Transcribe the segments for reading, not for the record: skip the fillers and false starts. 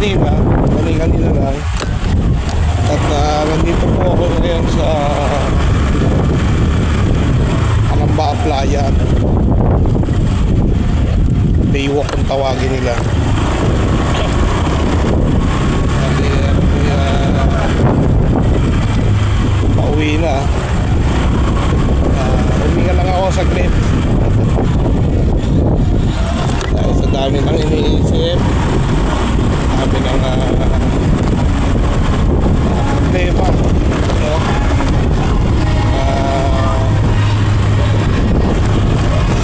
kanina, kanina lang. At nandito po ako ngayon sa Alamba Playa. Baywalk kung tawagin nila. Pauwi na. Huminga lang ako saglit. Dahil sa dami ng iniisip, dami ng problema, no?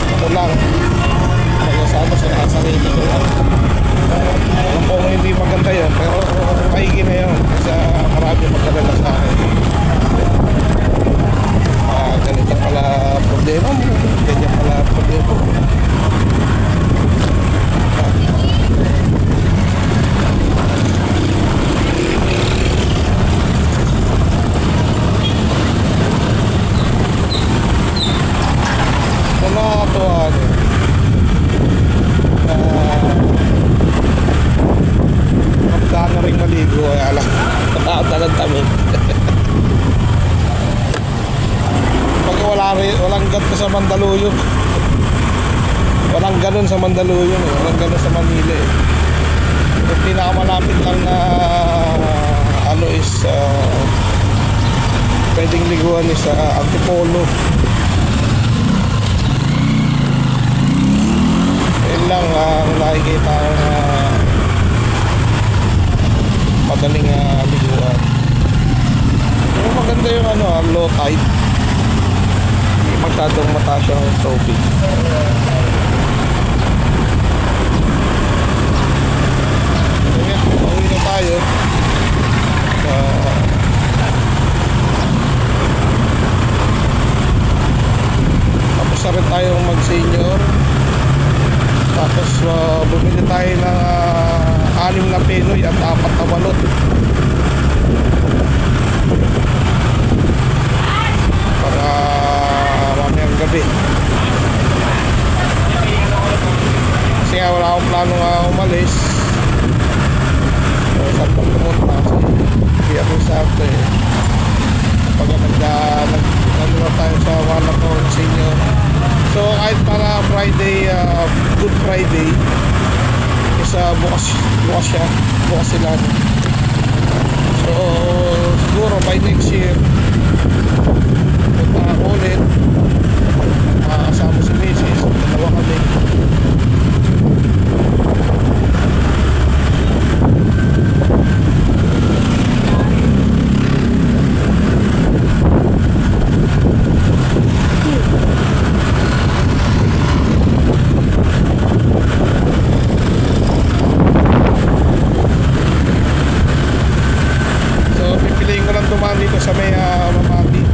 Ako lang pag-asama sa sarili ko lang. Alam ko hindi maganda yun, pero maigi na yun kasi marami magdadala sa akin. Ganito pala problema mo, ganyan pala problema mo. Nakakatuwa magdaan na rin maligo ay alam nakakatalag kami. Pag walang ganto sa Mandaluyong, walang ganon sa Mandaluyong, walang ganon sa Manila eh. Yung pinakamalapit lang na ano is pwedeng liguan is Antipolo. Yun lang ang nakikita ko na madaling liguan. Pero maganda yung low tide. Hindi magkadong mataas yung tubig. Ngayon, pauwi na tayo. Tapos na rin tayong mag-senior. Tapos bumili tayo ng 6 na Pinoy at 4 na balot para mamayang gabi. Kasi nga wala akong plano umalis. So saan pang pumunta kasi hindi ako sakto eh. Pag nag tayo sa wala ko senior. So kahit para Friday, Good Friday is bukas siya, bukas sila. So siguro by next year punta ako ulit, kasama si Mrs. Dalawa kami. Dumaan dito sa may Mamati.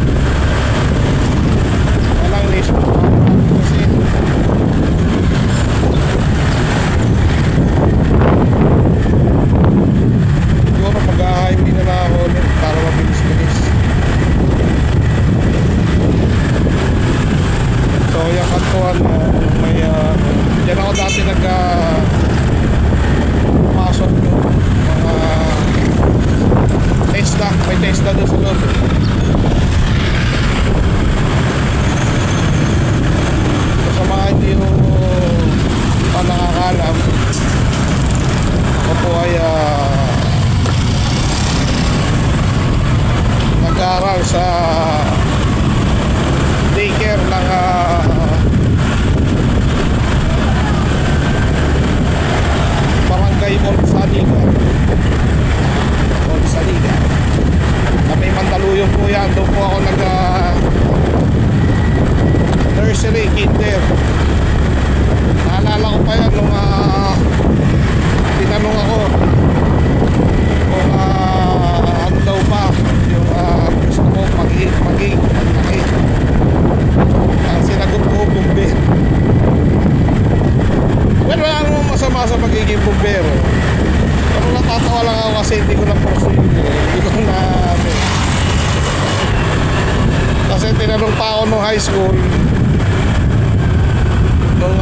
Walang list kasi siguro mag-highway na lang ako ulit para mabilis-bilis. So yung kantuan may yan ako dati pasok yung mga testa, may testa doon sa loob. So, sa mga hindi pa nakakalam, ako po ay nag-aaral sa daycare ng Barangay Olsaliga. Kami Mandaluyong po yan. Doon po ako nursery, kinder. Naalala ko pa yan nung tinanong ako kung ano daw pa yung gusto ko maging sinagot ko bumbero. Well, wala namang masama sa magiging bumbero. Pero natatawa lang ako kasi hindi ko na pursue. Hindi ko na kasi tinanong pa ako nung high school nung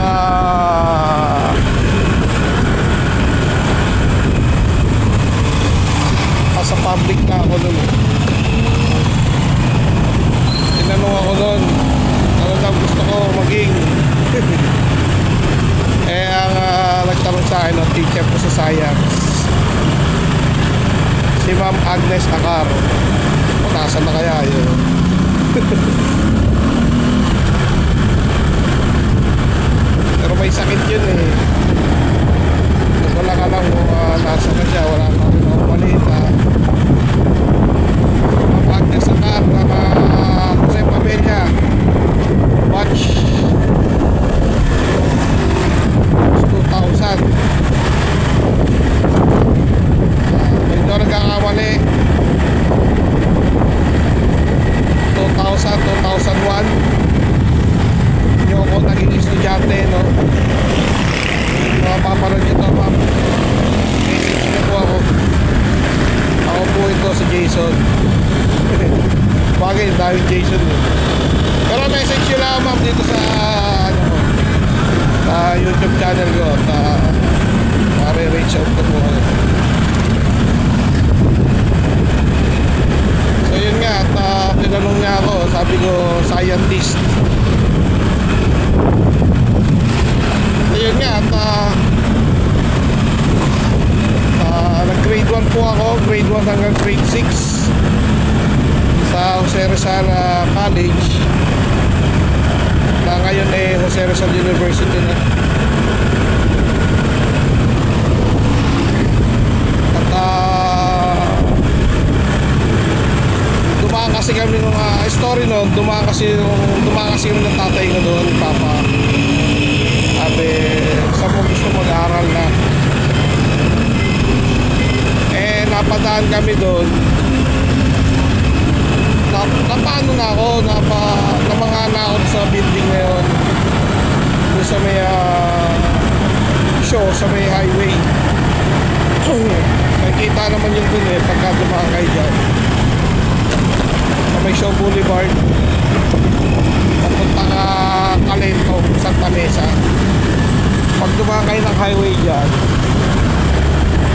public na ako nun. Tinanong ako nun, ano daw gusto ko maging. Eh ang nagtanong sa akin, teacher ko sa science, si Ma'am Agnes Acaro. O nasa na kaya yun? Pero may sakit yun eh. Wala ka lang kung nasa na siya, wala ka rin ako malita. Ma'am Agnes Acaro, Jose Pamela, watch 2000. Ito nagkakamali 2001 yung ako naging estudyante, no? Mapapanood nyo ito, ma'am. Message nyo po ako po ito si Jason. Bagay, dahil Jason yun. Pero message nyo lang, ma'am, dito sa ano ko, sa YouTube channel ko at reach out ko po kayo. So yun nga, at tinanong niya ako, sabi ko scientist. So yun nga, at nag-grade 1 po ako, grade 1 hanggang grade 6 sa Jose Rizal College na ngayon eh Jose Rizal University na. At dumaan kasi kami nung story noon, dumaan kasi kami ng tatay ko doon, papa. Sabi, sa mo gusto mag-aaral na. Eh, napadaan kami doon. Napaano na ako, namangana ako sa building na yun. Doon sa may show, sa may highway. Nakikita naman yung dun eh, pagka dumaan kayo dyan. Sa may show boulevard. Papunta ka Calento, Santa Mesa. Pag dumaan kayo ng highway dyan,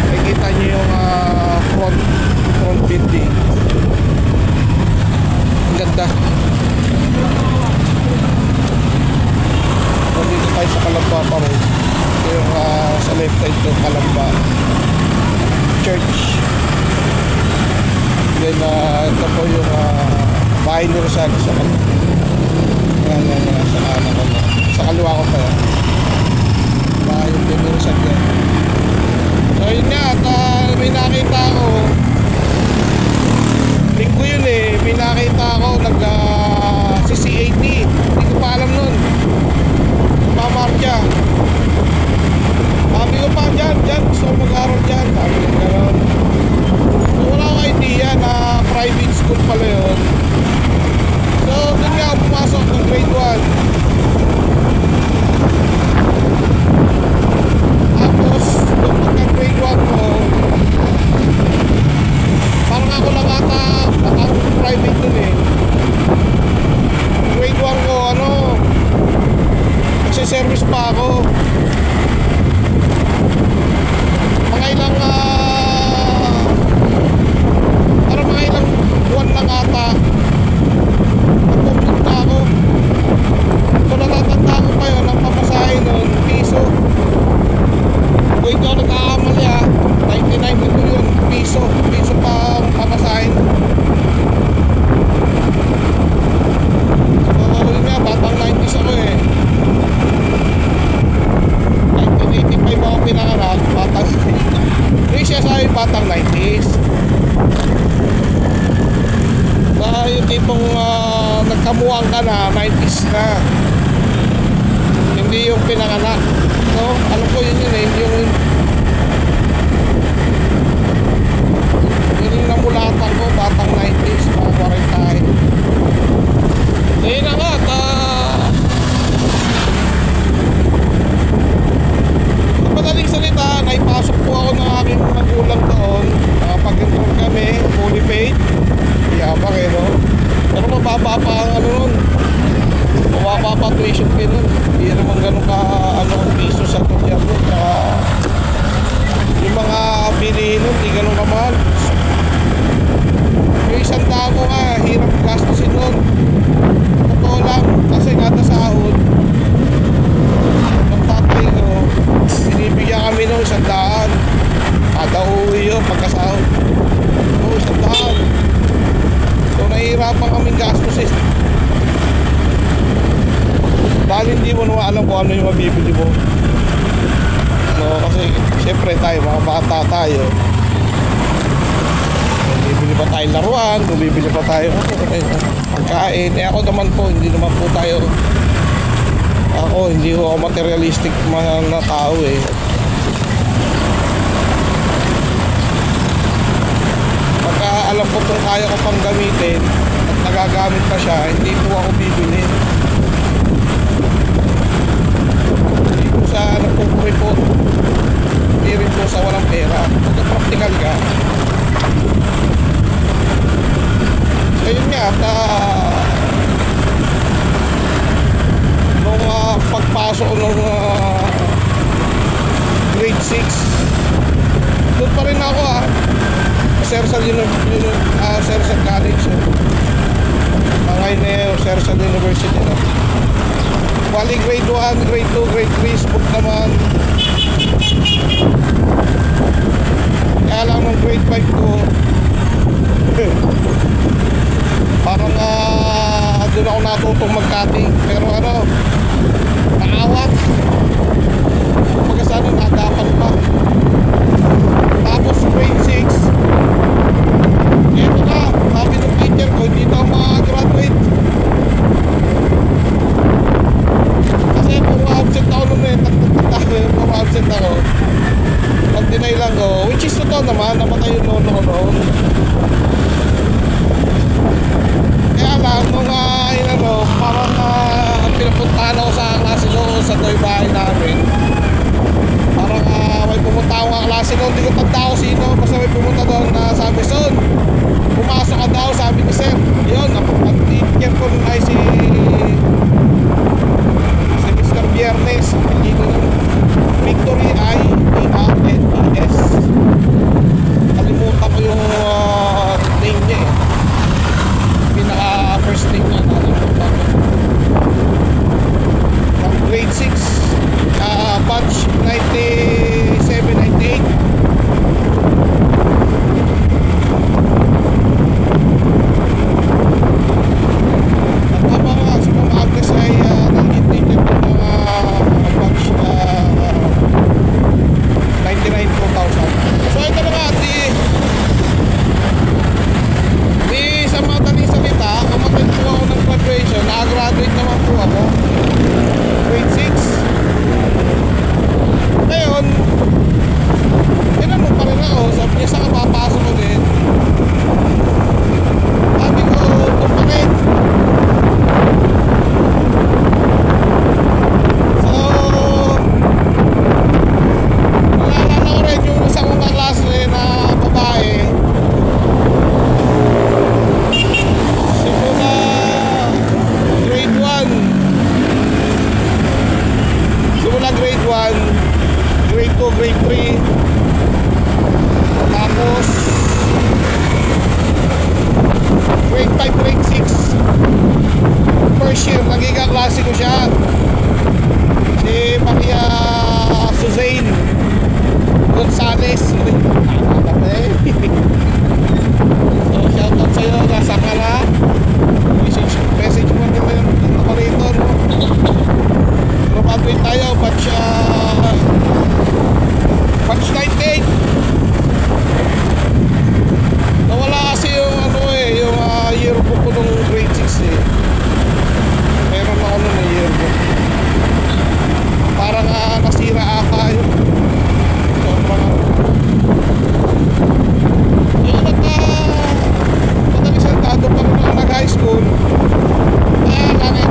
nakikita nyo yung front building. Ang ganda. So, dito tayo sa Kalamba pa rin. Ito yung sa left side ko, Kalamba Church. Then ito po yung bahay ni Rosario sa Kalamba. Sa kanan ko na. Sa kaliwa ko pa yan. Bahay ni Rosario. So yun nga, at may nakita ako. Linggo yun eh, may nakita ako CC80. Hindi ko pa alam nun. Mamarcha. Sabi ko pa dyan, gusto ko mag-aaral dyan. Sabi ko gano'n. So, wala akong idea na private school pala yun. So dun nga ako pumasok ng grade 1. Tapos nung pagka-grade 1 ko, parang ako lang ata ang private dun eh. Grade 1 ko, nagsiservice pa ako. Mga ilang parang mga ilang buwan lang ata nag-complete na ako. So natatanda ko pa yun, ang pamasahe nun, piso. Kung ito nagkakamali 1992 yun, piso pa ang pamasahe. So yun nga, batang 90s ako eh. 1985 ako pinanganak, batang hindi siya sabi batang 90s. Yung tipong nagkamuang ka na 90s na, hindi yung pinanganak. So alam ko yun eh, yung namulatan ko batang 90s, mga 40. Ayun na nga, madaling salita, naipasok po ako ng aking magulang doon. Pag-enroll kami, fully paid. Yabang eh, no? Pero mababa pa ang nun. Mababa pa tuition fee nun. Hindi naman ganun ka, piso sa gobyerno. Yung mga bilihin nun, hindi ganun kamahal. isandaan ko nga, hirap gastusin nun. Totoo lang, kasi kada sahod ng tatay ko, binibigyan kami ng 100. Kada uwi yun, pagkasahod. Oo, 100. So nahihirapan kaming gastusin. Dahil hindi mo naman alam kung ano yung mabibili mo. No, kasi siyempre tayo, mga bata tayo. Bibili pa tayo laruan, bibili pa tayo pagkain. Eh ako naman po, hindi naman po tayo, hindi ako materialistic na tao eh. Pagka alam ko kung kaya ko pang gamitin at nagagamit pa siya, hindi po ako bibili. Hindi po sa nagpupuri po, hindi rin po sa walang pera. Pagka practical ka, ayun nga, nung pagpasok ng grade 6, doon pa rin ako Sersal College, Pangayneo, Sersal University na. Bali grade 1, grade 2, grade 3, spook naman. Kaya lang nung grade 5 ko, parang doon ako natutong mag-cutting. Pero naawat. Kumbaga sana nadapan pa. Tapos grade 6, eto na, sabi ng teacher ko, hindi na ako makagraduate. Kasi puro absent ako nun puro absent ako. Pag dinay lang ko, which is totoo naman, namatay yung lolo ko noon. Kaya lang, nung parang pinapuntahan ako sa klase ko sa toy bahay namin. Parang may pumunta ako ng klase ko, hindi ko tanda ko sino. Basta may pumunta doon na sabi, son, pumasok ka daw, sabi ni sir. Yun, ang teacher ko nun ay si Mr. Biernes. Victory I-E-A-N-E-S. Kalimutan ko yung name niya eh. Pinaka first name niya nakalimutan ko. From grade 6, batch 97-98. At habang si Ma'am Agnes ay nag-intake ng mga batch 99-2000. So ito na nga, sa madaling salita, umattend po ako ng graduation. Nakagraduate naman po ako, grade 6. Ngayon, tinanong pa rin ako, sabi niya, saan ka papasok ulit? Sabi ko, doon pa rin. So, naalala ko rin yung isang kong kaklase na babae. Simula grade 1, grade 2, grade 3, tapos grade 5, grade 6, first year naging kaklase ko siya, si Maria Suzanne Gonzales. So shoutout sa'yo, nasa ka na, message mo nila yung ako rito, no? Graduate tayo, batch 98. Nawala kasi yung yung yearbook ko nung grade 6 eh. Meron ako nung yearbook. Parang nasira ata yun. Sobrang yun at madaling sentado pa rin ako nag-high school. Ito na.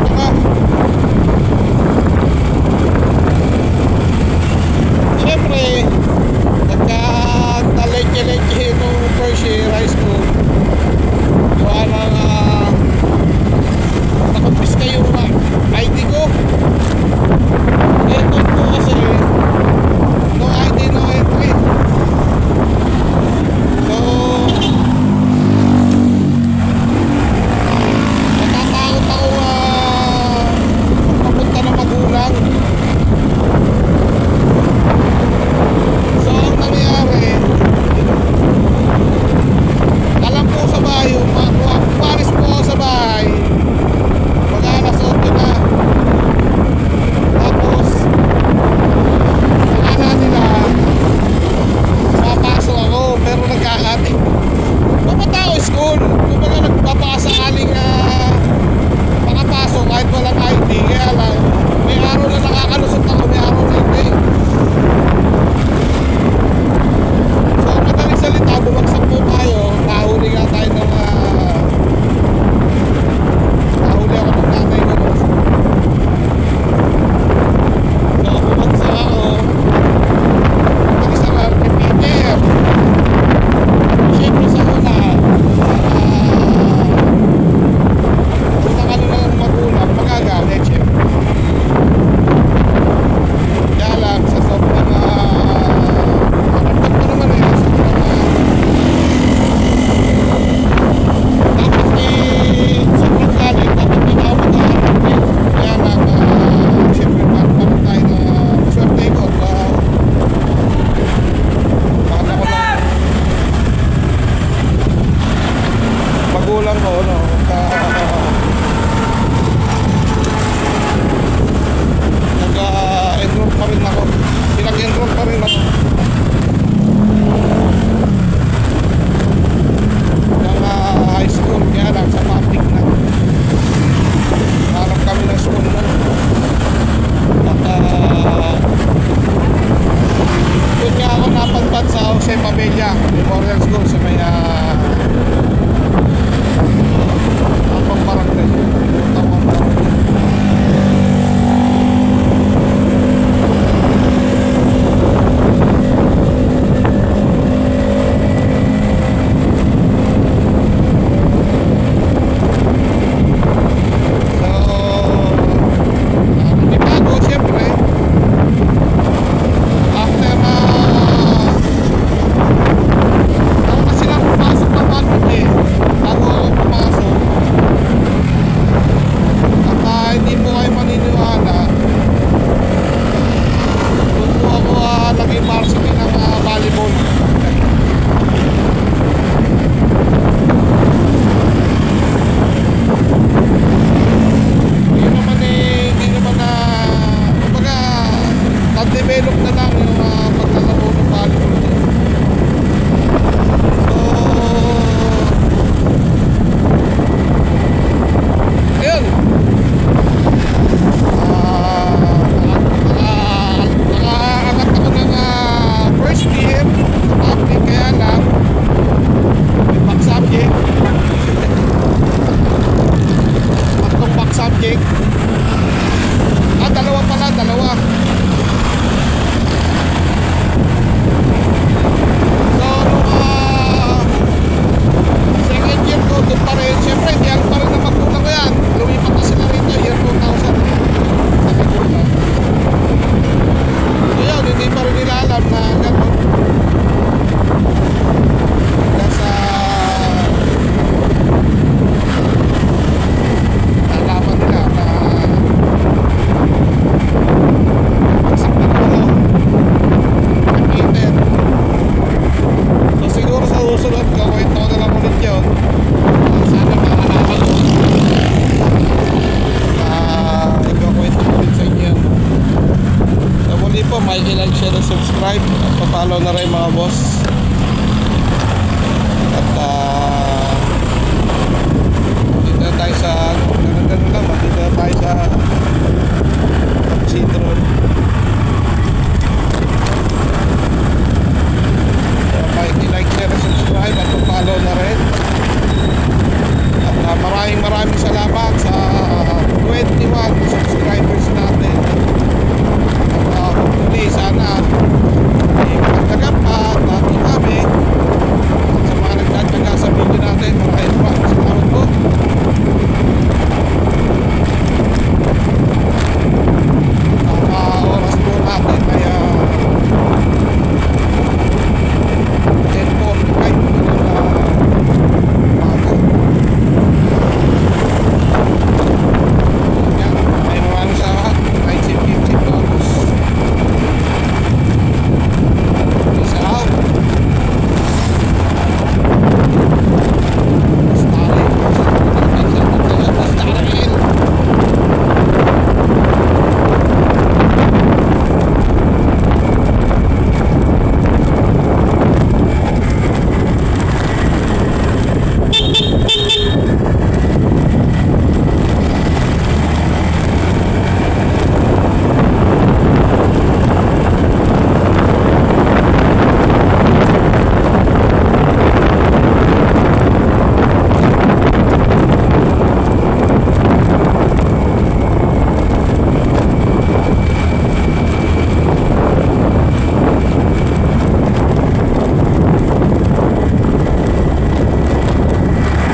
Jose Pabella Memorial School sa may Apang Barangay. Tawang Barangay. Develop na lang yung paglalaro ng volleyball dyan. So ayun, nakaangat ako ng first year sa public, kaya lang may back subject. Tatlong back subject. Dalawa pala, dalawa. Second year ko, doon pa rin. Siyempre, hindi ako pa rin na magpunta ko yan. Lumipat na sila rito, year 2000. Sabi ko na. So yun, hindi pa rin nila alam na gano'n. Nasa nalaman nila na saktan ko no. Nag-iter. So siguro sa susunod ko, kwento ko na lang ulit yun. Sana makakalaman ko. Ikakwento ko ulit sa inyo. So muli po, may like, share, and subscribe. At papalo na rin mga boss. At dito na tayo sa ganun lang. Dito na tayo sa Kapsidron.